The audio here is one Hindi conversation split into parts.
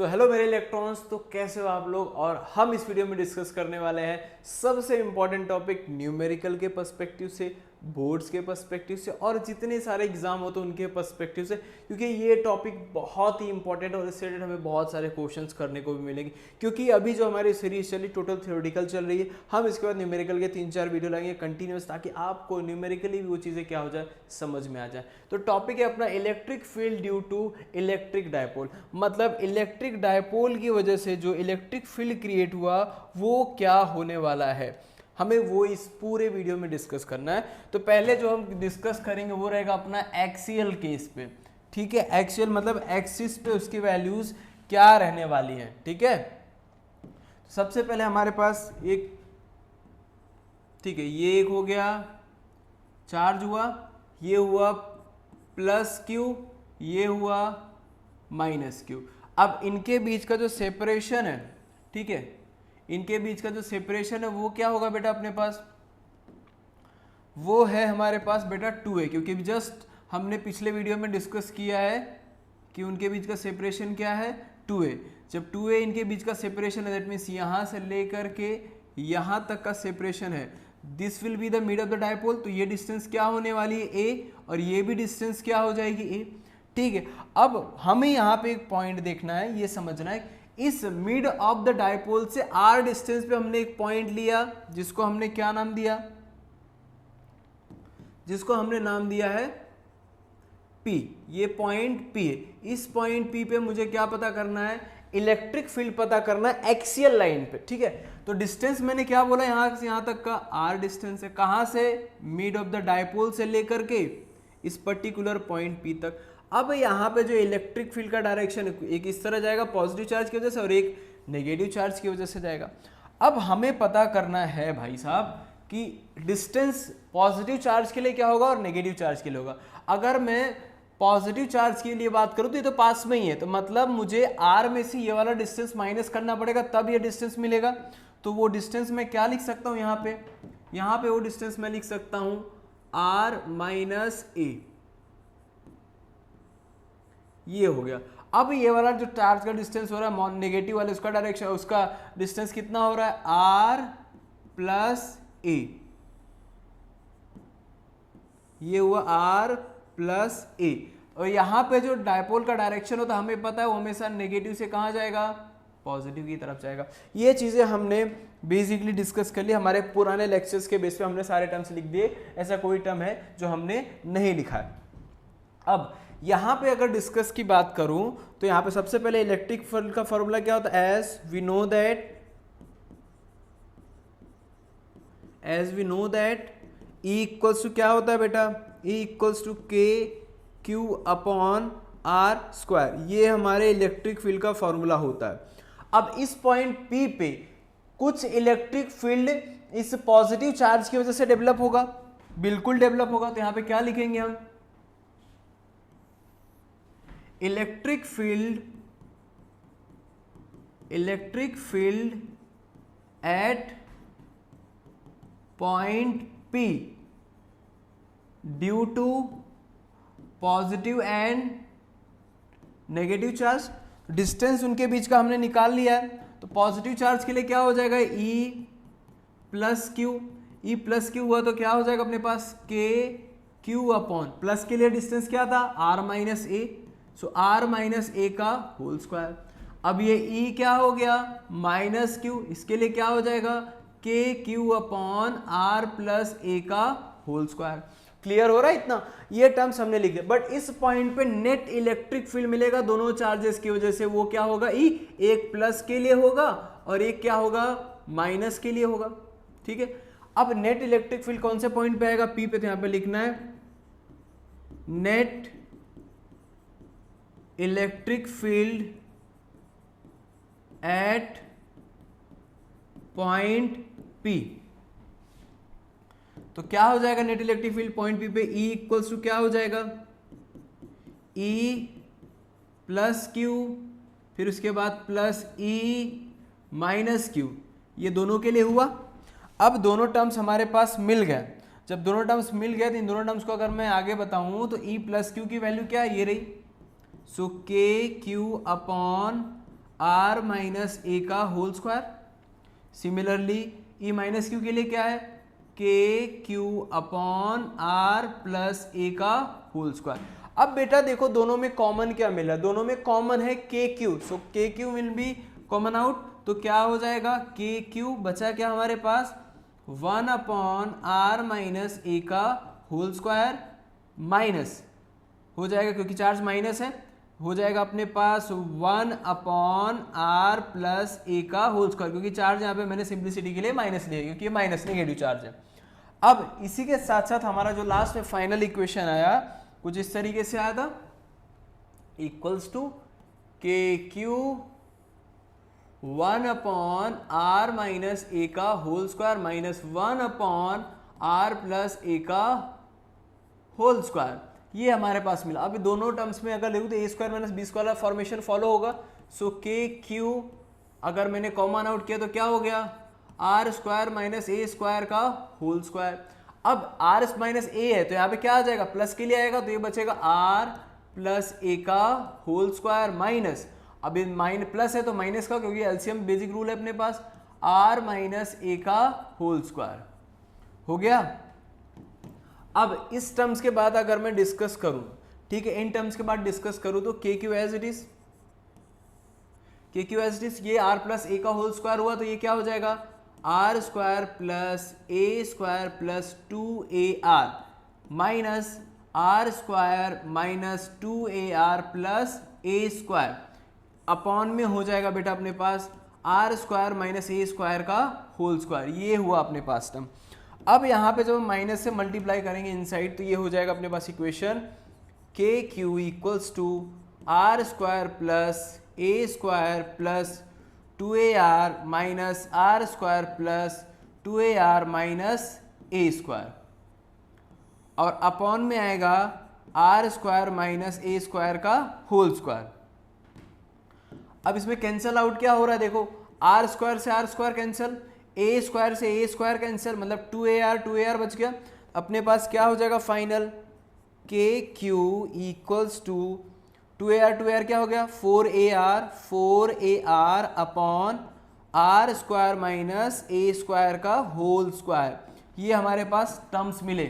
तो हेलो मेरे इलेक्ट्रॉन्स, तो कैसे हो आप लोग। और हम इस वीडियो में डिस्कस करने वाले हैं सबसे इंपॉर्टेंट टॉपिक न्यूमेरिकल के पर्सपेक्टिव से, बोर्ड्स के पर्सपेक्टिव से और जितने सारे एग्जाम होते हैं उनके पर्सपेक्टिव से, क्योंकि ये टॉपिक बहुत ही इंपॉर्टेंट और इससे रिलेटेड हमें बहुत सारे क्वेश्चंस करने को भी मिलेंगे। क्योंकि अभी जो हमारी सीरीज चली टोटल थ्योरेटिकल चल रही है, हम इसके बाद न्यूमेरिकल के 3-4 वीडियो लाएंगे कंटिन्यूस, ताकि आपको न्यूमेरिकली भी वो चीज़ें क्या हो जाए, समझ में आ जाए। तो टॉपिक है अपना electric field due to electric dipole. मतलब इलेक्ट्रिक डायपोल की वजह से जो इलेक्ट्रिक फील्ड क्रिएट हुआ वो क्या होने वाला है, हमें वो इस पूरे वीडियो में डिस्कस करना है। तो पहले जो हम डिस्कस करेंगे वो रहेगा अपना एक्सियल केस पे। ठीक है, एक्सियल मतलब एक्सिस पे उसकी वैल्यूज क्या रहने वाली हैं। ठीक है, तो सबसे पहले हमारे पास एक, ठीक है, ये एक हो गया चार्ज हुआ, ये हुआ प्लस क्यू, ये हुआ माइनस क्यू। अब इनके बीच का जो सेपरेशन है, ठीक है, इनके बीच का जो सेपरेशन है वो क्या होगा बेटा अपने पास, वो है हमारे पास बेटा 2a, क्योंकि जस्ट हमने पिछले वीडियो में डिस्कस किया है कि उनके बीच का सेपरेशन क्या है, 2a। जब 2a इनके बीच का सेपरेशन है, दैट मीन्स यहां से लेकर के यहां तक का सेपरेशन है, this will be the mid of the dipole. तो ये डिस्टेंस क्या होने वाली है, a, और ये भी डिस्टेंस क्या हो जाएगी, a। ठीक है, अब हमें यहाँ पे एक पॉइंट देखना है, ये समझना है, इस मिड ऑफ द डायपोल से r डिस्टेंस पे हमने एक पॉइंट लिया जिसको हमने क्या नाम दिया, जिसको हमने नाम दिया है P। ये पॉइंट P है। इस पॉइंट P पे मुझे क्या पता करना है, इलेक्ट्रिक फील्ड पता करना है एक्सियल लाइन पे। ठीक है, तो डिस्टेंस मैंने क्या बोला, यहां से यहां तक का r डिस्टेंस है, कहां से, मिड ऑफ द डायपोल से लेकर के इस पर्टिकुलर पॉइंट P तक। अब यहाँ पे जो इलेक्ट्रिक फील्ड का डायरेक्शन है, एक इस तरह जाएगा पॉजिटिव चार्ज की वजह से और एक नेगेटिव चार्ज की वजह से जाएगा। अब हमें पता करना है भाई साहब कि डिस्टेंस पॉजिटिव चार्ज के लिए क्या होगा और नेगेटिव चार्ज के लिए होगा। अगर मैं पॉजिटिव चार्ज के लिए बात करूं तो ये तो पास में ही है, तो मतलब मुझे r में से ये वाला डिस्टेंस माइनस करना पड़ेगा, तब ये डिस्टेंस मिलेगा। तो वो डिस्टेंस मैं क्या लिख सकता हूं, यहाँ पे वो डिस्टेंस मैं लिख सकता हूं r माइनस a, ये हो गया। अब ये वाला जो चार्ज का डिस्टेंस हो रहा है नेगेटिव वाले, उसका डायरेक्शन, उसका डिस्टेंस कितना हो रहा है, r प्लस a, ये हुआ r प्लस a। और यहाँ पे जो डायपोल का डायरेक्शन होता है हमें पता है वो हमेशा नेगेटिव से कहाँ जाएगा, पॉजिटिव की तरफ जाएगा। ये चीजें हमने बेसिकली डिस्कस कर ली, हमारे पुराने लेक्चर्स के बेस पे हमने सारे टर्म्स लिख दिए, ऐसा कोई टर्म है जो हमने नहीं लिखा है। अब यहां पे अगर डिस्कस की बात करूं तो यहां पे सबसे पहले इलेक्ट्रिक फील्ड का फॉर्मूला क्या होता है, as we know that E equals to क्या होता है बेटा, E इक्वल्स टू के क्यू अपॉन आर स्क्वायर। ये हमारे इलेक्ट्रिक फील्ड का फॉर्मूला होता है। अब इस पॉइंट P पे कुछ इलेक्ट्रिक फील्ड इस पॉजिटिव चार्ज की वजह से डेवलप होगा, बिल्कुल डेवलप होगा। तो यहां पे क्या लिखेंगे हम, electric field at point P due to positive and negative charge. Distance उनके बीच का हमने निकाल लिया है, तो पॉजिटिव चार्ज के लिए क्या हो जाएगा, E plus Q, E plus Q हुआ तो क्या हो जाएगा अपने पास, K क्यू अपॉन, प्लस के लिए डिस्टेंस क्या था, R माइनस ए, सो r माइनस ए का होल स्क्वायर। अब ये E क्या हो गया, माइनस क्यू, इसके लिए क्या हो जाएगा, के क्यू अपॉन आर प्लस ए का होल स्क्वायर। क्लियर हो रहा है इतना, ये टर्म्स हमने लिखे। बट इस पॉइंट पे नेट इलेक्ट्रिक फील्ड मिलेगा दोनों चार्जेस की वजह से, वो क्या होगा, E एक प्लस के लिए होगा और एक क्या होगा, माइनस के लिए होगा। ठीक है, अब नेट इलेक्ट्रिक फील्ड कौन से पॉइंट पे आएगा, P पे, तो यहां पे लिखना है net electric field at point P। तो क्या हो जाएगा net electric field point P पे, E इक्वल्स टू क्या हो जाएगा, E प्लस क्यू, फिर उसके बाद प्लस E माइनस क्यू, ये दोनों के लिए हुआ। अब दोनों टर्म्स हमारे पास मिल गए। जब दोनों टर्म्स मिल गए तो इन दोनों टर्म्स को अगर मैं आगे बताऊं तो E प्लस क्यू की वैल्यू क्या है, ये रही, so k q upon are minus ए का whole square. Similarly E minus q के लिए क्या है, k q upon are plus ए का होल स्क्वायर। अब बेटा देखो दोनों में कॉमन क्या मिला, दोनों में कॉमन है k Q, so k Q will be common out, तो क्या हो जाएगा के क्यू, बचा क्या हमारे पास 1 अपॉन आर माइनस ए का होल स्क्वायर, माइनस हो जाएगा क्योंकि चार्ज माइनस है, हो जाएगा अपने पास 1 अपॉन आर प्लस ए का होल स्क्वायर, क्योंकि चार्ज यहाँ पे मैंने सिंप्लिसिटी के लिए माइनस लिया क्योंकि ये माइनस नेगेटिव चार्ज है। अब इसी के साथ साथ हमारा जो लास्ट में फाइनल इक्वेशन आया कुछ इस तरीके से आया था, इक्वल्स टू के क्यू 1 अपॉन आर माइनस ए का whole square minus 1 upon are plus ए का होल स्क्वायर, ये हमारे पास मिला। अब दोनों टर्म्स में अगर लिखूं तो A square minus B square formation follow होगा। सो के क्यू अगर मैंने कॉमन आउट किया तो क्या हो गया, आर स्क्वायर माइनस ए स्क्वायर का होल स्क्वायर। अब आर माइनस ए है तो यहाँ पे क्या आ जाएगा, प्लस के लिए आएगा, तो ये बचेगा आर प्लस ए का होल स्क्वायर माइनस, अब माइनस प्लस है तो माइनस का, क्योंकि एलसीएम बेसिक रूल है अपने पास, आर माइनस ए का होल स्क्वायर हो गया। अब इस टर्म्स के बाद अगर मैं डिस्कस करूं, ठीक है, इन टर्म्स के बाद डिस्कस करूं तो K Q as it is, K Q as it is, ये आर प्लस ए का होल स्क्वायर हुआ तो ये क्या हो जाएगा, R square plus A square plus 2ar minus are square minus 2ar plus A square upon में हो जाएगा बेटा अपने पास आर स्क्वायर माइनस ए स्क्वायर का होल स्क्वायर, ये हुआ अपने पास टर्म। अब यहाँ पे जब हम माइनस से मल्टीप्लाई करेंगे इनसाइड तो ये हो जाएगा अपने पास इक्वेशन के q equals to r square plus A square plus 2ar minus are square plus 2ar minus A square, और अपॉन में आएगा आर स्क्वायर माइनस ए स्क्वायर का होल स्क्वायर। अब इसमें कैंसल आउट क्या हो रहा है, देखो आर स्क्वायर से r square cancel, a square से ए स्क्वायर कैंसिल, मतलब 2ar बच गया। अपने पास क्या हो जाएगा फाइनल, के क्यू इक्वल्स टू 2ar क्या हो गया 4ar upon are square minus A square का होल स्क्वायर, ये हमारे पास टर्म्स मिले,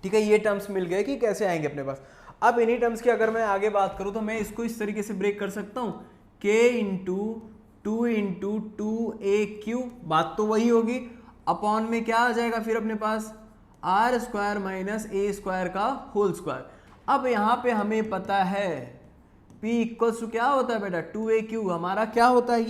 ठीक है, ये टर्म्स मिल गए कि कैसे आएंगे अपने पास। अब इन्हीं टर्म्स की अगर मैं आगे बात करूं तो मैं इसको इस तरीके से ब्रेक कर सकता हूं, k इंटू 2 इंटू 2aq, बात तो वही होगी, अपॉन में क्या आ जाएगा फिर अपने पास आर स्क्वायर माइनस ए स्क्वायर का होल स्क्वायर। अब यहाँ पे हमें पता है P इक्वल्स टू क्या होता है बेटा 2aq, हमारा क्या होता है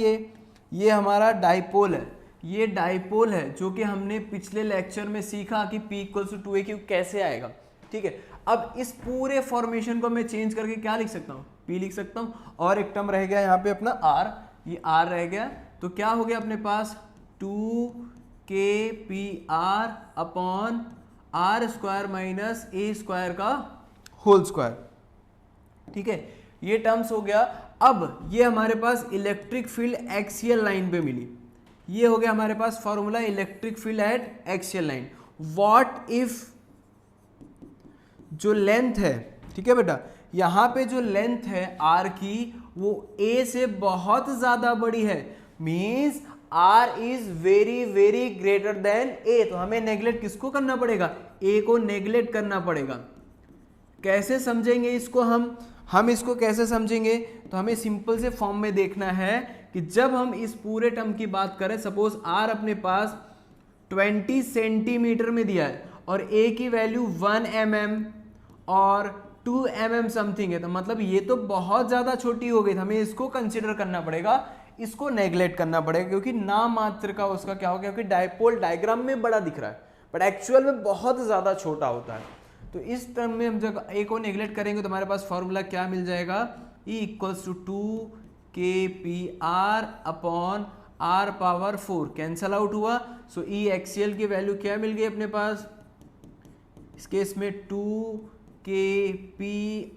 ये हमारा डाइपोल है, ये डाइपोल है जो कि हमने पिछले लेक्चर में सीखा कि P इक्वल्स टू 2aq कैसे आएगा, ठीक है। अब इस पूरे फॉर्मेशन को मैं चेंज करके क्या लिख सकता हूँ, P लिख सकता हूँ, और एक टर्म रह गया यहाँ पे अपना R, ये R रह गया, तो क्या हो गया अपने पास 2kpr upon are square minus A square का होल स्क्वायर, ठीक है, ये टर्म्स हो गया। अब ये हमारे पास इलेक्ट्रिक फील्ड एक्सियल लाइन पे मिली, ये हो गया हमारे पास formula electric field at axial line. What if जो लेंथ है, ठीक है बेटा, यहां पे जो लेंथ है आर की वो ए से बहुत ज्यादा बड़ी है, means R is very very greater than A, तो हमें नेग्लेक्ट किसको करना पड़ेगा, ए को नेग्लेक्ट करना पड़ेगा। कैसे समझेंगे इसको हम इसको कैसे समझेंगे, तो हमें सिंपल से फॉर्म में देखना है कि जब हम इस पूरे टर्म की बात करें, सपोज आर अपने पास 20 सेंटीमीटर में दिया है और ए की वैल्यू 1 mm और 2 mm समथिंग है, तो मतलब ये तो बहुत ज्यादा छोटी हो गई, हमें इसको कंसिडर करना पड़ेगा, इसको नेग्लेक्ट करना पड़ेगा, क्योंकि नाम मात्र का उसका क्या हो गया, क्योंकि डाइपोल डायग्राम में बड़ा दिख रहा है बट एक्चुअल में बहुत ज्यादा छोटा होता है। तो इस टर्म में हम जब ए को नेग्लेक्ट करेंगे तो हमारे पास फॉर्मूला क्या मिल जाएगा, E equals to 2kpr upon r power 4, cancel out हुआ, सो E एक्सियल की वैल्यू क्या मिल गई अपने पास, इस केस में 2kp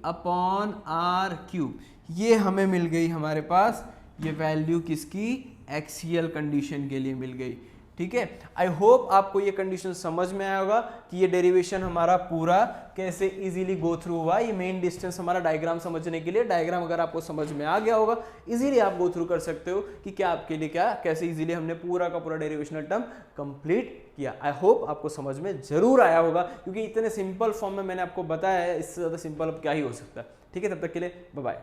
अपॉन r क्यूब, ये हमें मिल गई हमारे पास, ये वैल्यू किसकी, एक्सियल कंडीशन के लिए मिल गई, ठीक है। आई होप आपको ये कंडीशन समझ में आया होगा कि ये डेरिवेशन हमारा पूरा कैसे इजीली गो थ्रू हुआ। ये मेन डिस्टेंस हमारा डायग्राम समझने के लिए, डायग्राम अगर आपको समझ में आ गया होगा इजीली आप गो थ्रू कर सकते हो कि क्या आपके लिए क्या कैसे इजीली हमने पूरा का पूरा डेरिवेशनल टर्म कंप्लीट किया। आई होप आपको समझ में जरूर आया होगा, क्योंकि इतने सिंपल फॉर्म में मैंने आपको बताया है, इससे ज्यादा सिंपल अब क्या ही हो सकता है। ठीक है, तब तक के लिए बाय बाय।